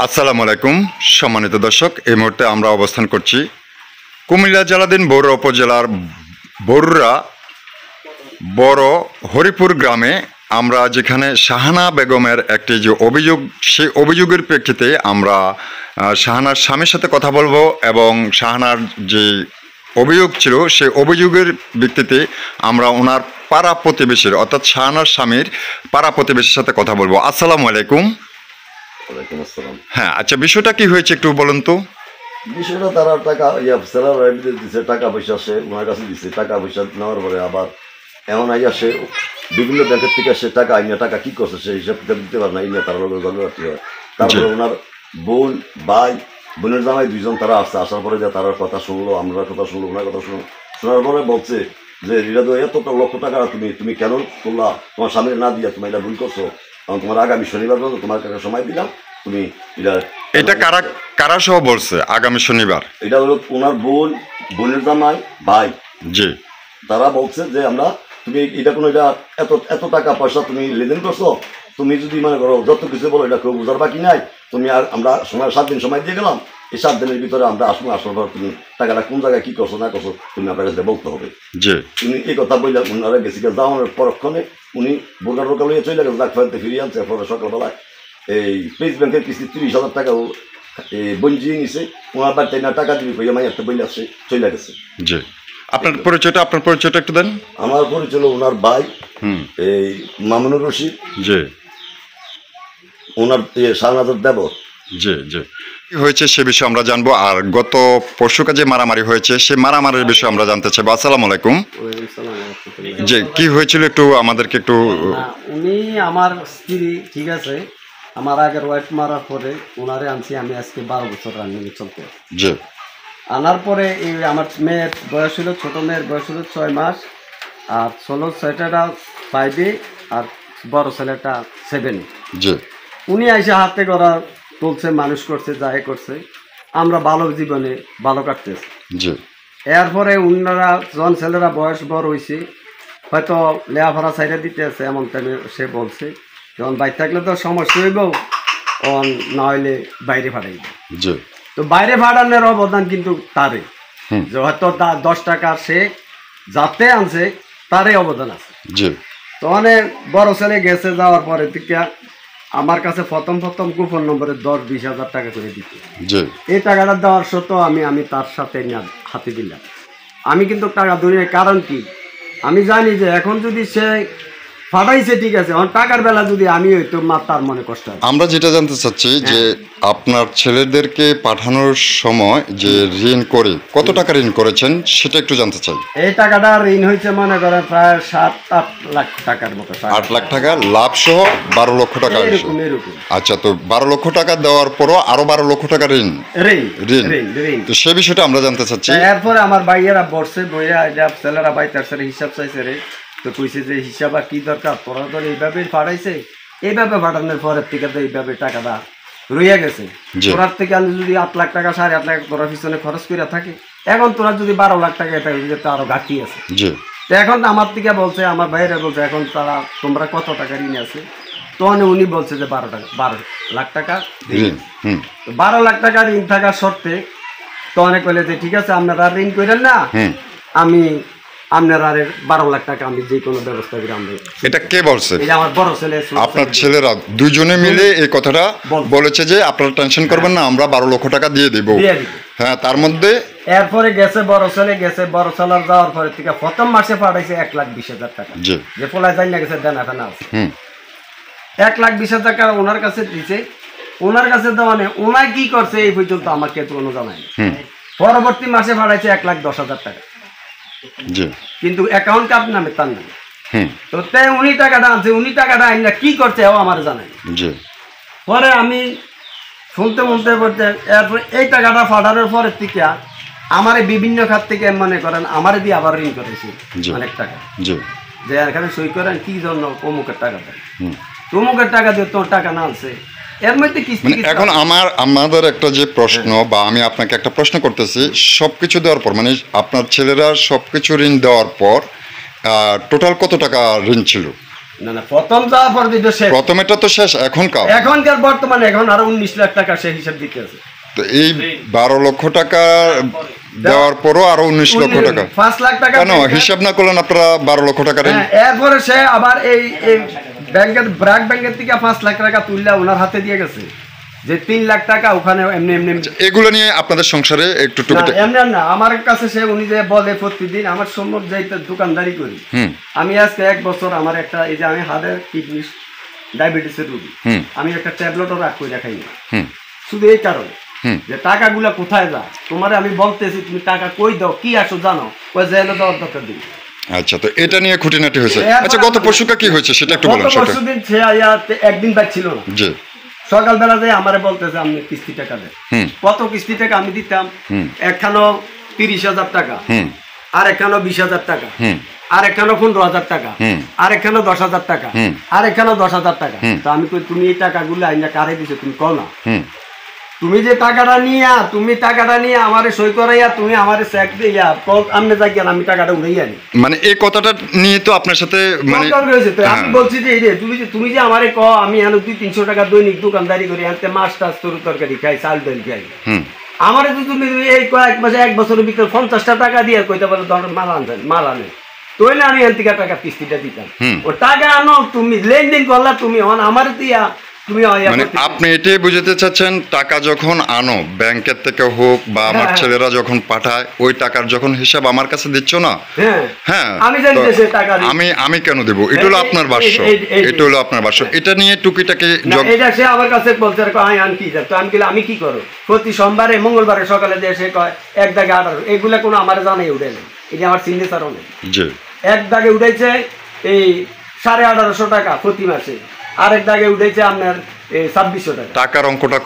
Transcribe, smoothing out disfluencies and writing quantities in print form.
আসসালামু আলাইকুম সম্মানিত দর্শক, এই মুহূর্তে আমরা অবস্থান করছি কুমিল্লা জেলাধীন বরুড়া উপজেলার বরুড়া বড় হরিপুর গ্রামে। আমরা যেখানে শাহানা বেগমের একটি যে অভিযোগ, সেই অভিযোগের প্রেক্ষিতে আমরা শাহানার স্বামীর সাথে কথা বলবো এবং শাহানার যে অভিযোগ ছিল সেই অভিযোগের ভিত্তিতে আমরা ওনার পাড়া প্রতিবেশীর অর্থাৎ শাহানার স্বামীর পাড়া প্রতিবেশীর সাথে কথা বলবো। আসসালামু আলাইকুম। হ্যাঁ, আচ্ছা, বিষয়টা কি হয়েছে একটু বলুন তো। বিষয়টা তারা টাকা স্যালারি দিচ্ছে, টাকা পয়সা সে ওনার কাছে দিচ্ছে। টাকা পয়সা নেওয়ার পরে আবার এমন আইয়া সে বিভিন্ন ব্যাংকের থেকে সে টাকা আইনা টাকা কি করছে সে হিসাব কিতাব দিতে পারে না, আইনা তারা লোকের জন্মঘাটি হয়। তারপরে ওনার বোন ভাই বোনের জামাই দুইজন তারা আসছে, আসার পরে যে তার কথা শুনলো, আমরা কথা শুনলো, ওনার কথা শুনলো। শোনার পরে বলছে যে রিরাদ এতটা লক্ষ টাকা তুমি কেন তুললা, তোমার স্বামীর না দিয়া তুমি এটা ভুল করছো, কারণ তোমার আগামী শনিবার পর্যন্ত তোমার কাছে সময় দিলাম, তুমি এটা কারা সহ বলছে আগামী শনিবার? এটা হলো ওনার বোনের জামাই ভাই, জি, তারা বলছে যে আমরা তুমি এটা কোনো এটা এত টাকা পয়সা তুমি লেনদেন করছো, তুমি যদি মনে করো যত কিছু বলো এটা কেউ বুঝার বাকি নাই, তুমি আর আমরা 7 দিন সময় দিয়ে গেলাম, এই 7 দিনের ভিতরে আমরা আসবো, আসার পর তুমি টাকাটা কোন জায়গায় কি করছো না করছো তুমি আপনার কাছে বলতে হবে। উনি এই কথা বললে ওনারা গেছি যাওয়ানোর পরক্ষণে উনি বোরকা লইয়ে চলে গেছে, ডাক ফেলতে ফিরিয়ে আনছে। পরে সকালবেলায় এই প্রেস ব্যাংকের কিস্তি 30,000 টাকা বঞ্জিয়ে নিছে, ওনার বাড়িতে না টাকা দিবি কইয়া মাইয়াতে বইলে আসছে চলে গেছে। জি, আপনার পরিচয়টা একটু দেন। আমার পরিচয় ওনার ভাই এই মামুনুর রশিদ, জি, ওনার শাহনাজর দেবর। জি জি, কি হয়েছে সে বিষয়ে আমরা জানবো। আর গত পরশুকা যে মারামারি হয়েছে সেই মারামারির বিষয়ে আমরা জানতে চাইবো। আসসালামু আলাইকুম। জি, কি হয়েছিল একটু আমাদেরকে একটু। উনি আমার স্ত্রী, ঠিক আছে, আমার আগের ওয়াইফ মারার পরে ওনারে আনছি আমি আজকে 12 বছর রানিং চলতে। জি, আনার পরে এই আমার মেয়ের বয়স হলো, ছোট মেয়ের বয়স হলো 6 মাস, আর ছোট ছেলেটা 5-এ আর বড় ছেলেটা 7-এ। জি, উনি এসে হাতে করা তুলছে, মানুষ করছে, যাই করছে, আমরা ভালো জীবনে ভালো কাটতেছি। জি, এরপরে ওনারা যখন ছেলেরা বয়স বড় হয়েছে, হয়তো লেয়াফাড়া সাইডে দিতে আছে, এমন টাইমে সে বলছে যখন বাইরে থাকলে তো সমস্যা হইব, না হইলে বাইরে ফাটাইব। তো বাইরে ফাটানোর অবদান কিন্তু তারে, যে হয়তো 10 টাকা সে যাতে আনছে তারই অবদান আছে। তো অনেক বড় ছেলে গেছে, যাওয়ার পরে থেকে আমার কাছে প্রথম গোপন নম্বরে 10-20 হাজার টাকা করে দিতে। এই টাকাটা দেওয়ার সত্ত্বেও আমি তার সাথে হাতে দিলাম। আমি কিন্তু টাকা ধরে, কারণ কি আমি জানি যে এখন যদি সে ফাটাইছে ঠিক আছে, টাকার বেলা যদি আমি হইতো তার মনে কষ্ট হয়। আমরা যেটা জানতে চাচ্ছি যে আপনার ছেলেদেরকে পাঠানোর সময় যে ঋণ করে কত টাকা ঋণ করেছেন সেটা একটু জানতে চাই। এই টাকাটা ঋণ হয়েছে মনে করেন প্রায় 7-8 লাখ টাকার মতো। 8 লাখ টাকা লাভ সহ 12 লক্ষ টাকা। আচ্ছা, তো 12 লক্ষ টাকা দেওয়ার পরও আরো 12 লক্ষ টাকা ঋণ, তো সে বিষয়টা আমরা জানতে চাচ্ছি। এরপরে আমার ভাইয়েরা বসছে, বইরা ছেলেরা ভাই তার সাথে হিসাব চাইছে রে, তো কইছে যে হিসাব আর কি দরকার, তোরা তো এইভাবে ফাটাইছে, এইভাবে ফাটানোর পরের থেকে তো এইভাবে টাকাটা রইয়া গেছে। তোরার থেকে আমি যদি 8 লাখ টাকা 8.5 লাখ তোরা পিছনে খরচ করে থাকি, এখন তোরা যদি 12 লাখ টাকা এটা তো আরো ঘাটতি আছে। তো এখন আমার থেকে বলছে, আমার ভাইয়েরা বলছে এখন তোমরা কত টাকা ঋণ আছে, তখন উনি বলছে যে 12 লাখ টাকা ঋণ। 12 লাখ টাকা ঋণ থাকার শর্তে তখন কইলে যে ঠিক আছে আপনারা ঋণ করেন না, আমি আপনার 12 লাখ টাকা আমি যে কোনো ব্যবস্থা করে আমরা। এটা কে বলছে? আমার বড় ছেলে। আপনার ছেলেরা দুজনে মিলে এই কথাটা বলেছে যে আপনারা টেনশন করবেন না, আমরা 12 লক্ষ টাকা দিয়ে দিব। হ্যাঁ, তার মধ্যে এরপরে গেছে বড় ছেলে, বড় ছেলের যাওয়ার পরে থেকে প্রথম মাসে পাঠাইছে 1,20,000 টাকা, যে পোলায় যাই না গেছে দেনা ফেনা আছে। 1,20,000 টাকা ওনার কাছে দিছে। ওনার কাছে দেওয়া নেই, ওনার কি করছে এই পর্যন্ত আমাকে কোনো জানায় না। পরবর্তী মাসে পাঠাইছে 1,10,000 টাকা, কিন্তু অ্যাকাউন্ট কার্ড নামে তার নামে। তো তাই উনি টাকাটা আনছে, উনি টাকাটা আইনা কি করছে ও আমার জানাই। পরে আমি শুনতে পড়তে এরপরে এই টাকাটা ফাটানোর পরের থেকে আমারে বিভিন্ন খাত থেকে মনে করেন আমারে দিয়ে আবার ঋণ করেছি অনেক টাকা, যে এখানে সই করেন কি জন্য অমুকের টাকা দেয়, অমুকের টাকা দিয়ে তোর টাকা না আনছে। এর মধ্যে এখন আমাদের একটা যে প্রশ্ন, বা আমি আপনাকে একটা প্রশ্ন করতেছি, সবকিছু দেওয়ার পর মানে আপনার ছেলেরা সবকিছু ঋণ দেওয়ার পর টোটাল কত টাকা ঋণ ছিল? না না, প্রথম যাওয়ার পর দিতে শেষ। প্রথমেটা তো শেষ, এখনকার বর্তমানে এখন আরো 19 লাখ টাকা সে হিসাব দিতে আছে। তো এই 12 লক্ষ টাকা দেওয়ার পরও আরো 19 লক্ষ টাকা 5 লাখ টাকা কেন হিসাব না করলেন আপনারা 12 লক্ষ টাকা? এরপরে সে আবার এই ব্র্যাক ব্যাংকের থেকে 5 লাখ টাকা তুললে ওনার হাতে দিয়ে গেছে, যে 3 লাখ টাকা ওখানে এমনি এমনি। এগুলো নিয়ে আপনাদের সংসারে একটু এমনি না, আমার কাছে সে উনি যে বলে প্রতিদিন আমার সম্ভব যাইতে দোকানদারি করি আমি। আজকে 1 বছর আমার একটা এই যে আমি হার্টের কিডনি ডায়াবেটিসের রোগী, আমি একটা ট্যাবলেটও রাখ করে রাখাই না, শুধু এই কারণে যে টাকাগুলা কোথায় যায়। তোমার আমি বলতেছি তুমি টাকা কই দাও, কি আসো জানো, ওই জেলে দেওয়ার দরকার দিই। আচ্ছা, তো এটা নিয়ে খুঁটিনাটি হয়েছে। আচ্ছা, গত পরশুটা কি হয়েছে সেটা একটু বলুন। পরশুদিন সে একদিন বাইক ছিল না, জি, সকালবেলা যে আমারে বলতেছে আপনি কিস্তি টাকা দেন। কত কিস্তি টাকা আমি দিতাম? একখানো 30,000 টাকা, আর একখানো 20,000 টাকা, আর একখানো 15,000 টাকা, আর একখানো 10,000 টাকা, আর একখানো 10,000 টাকা। তো আমি কই তুমি এই টাকাগুলো আইনা কারে দিছো তুমি কও না। তুমি যে টাকাটা নিয়ে আমারে সই করাইয়া তুমি আমারে চেক দিয়া আমনে যাই কেন আমি টাকাটা উড়াইয়া নি। মানে এই কথাটা নিয়ে তো আপনার সাথে মানে আমি বলছি যে এই রে তুমি যে আমারে ক আমি এনে 200-300 টাকা দৈনিক দোকানদারি করি, এতে মাছ টাছ তরু তরকারি খাই, চাল ডাল খাই। আমারে তো তুমি এই কয়েক মাসে 1 বছরের ভিতরে 50টা টাকা দিয়ে কইতে পারো মাল আনে, তৈলে আমি এন থেকে টাকা কিস্তিটা দিতাম। ও টাকা আনো তুমি লেনদেন করলা, তুমি আমার দিয়া মানে আপনি এটাই বুঝাতে চাচ্ছেন টাকা যখন আনো ব্যাংকের থেকে হোক বা আমার ছেলেরা যখন পাঠায় ওই টাকার যখন হিসাব আমার কাছে দিচ্ছ না, হ্যাঁ আমি কেন দেবো? এটা হলো আপনার ভাষ্য, এটা হলো আপনার ভাষ্য। এটা নিয়ে টুকিটাকে এটা সে আমার কাছে বলছে আমি কি করো, প্রতি সোমবারে মঙ্গলবারে সকালে দিয়ে সে কয় 1 দাগে 18, এগুলা কোনো আমার জানাই উঠে নেই, এটা আমার সিগনেচারও নেই। 1 দাগে উঠেছে এই 1850 টাকা প্রতি মাসে, আরেক দাগে উঠেছে আপনার 2600 টাকা। টাকার অঙ্কটা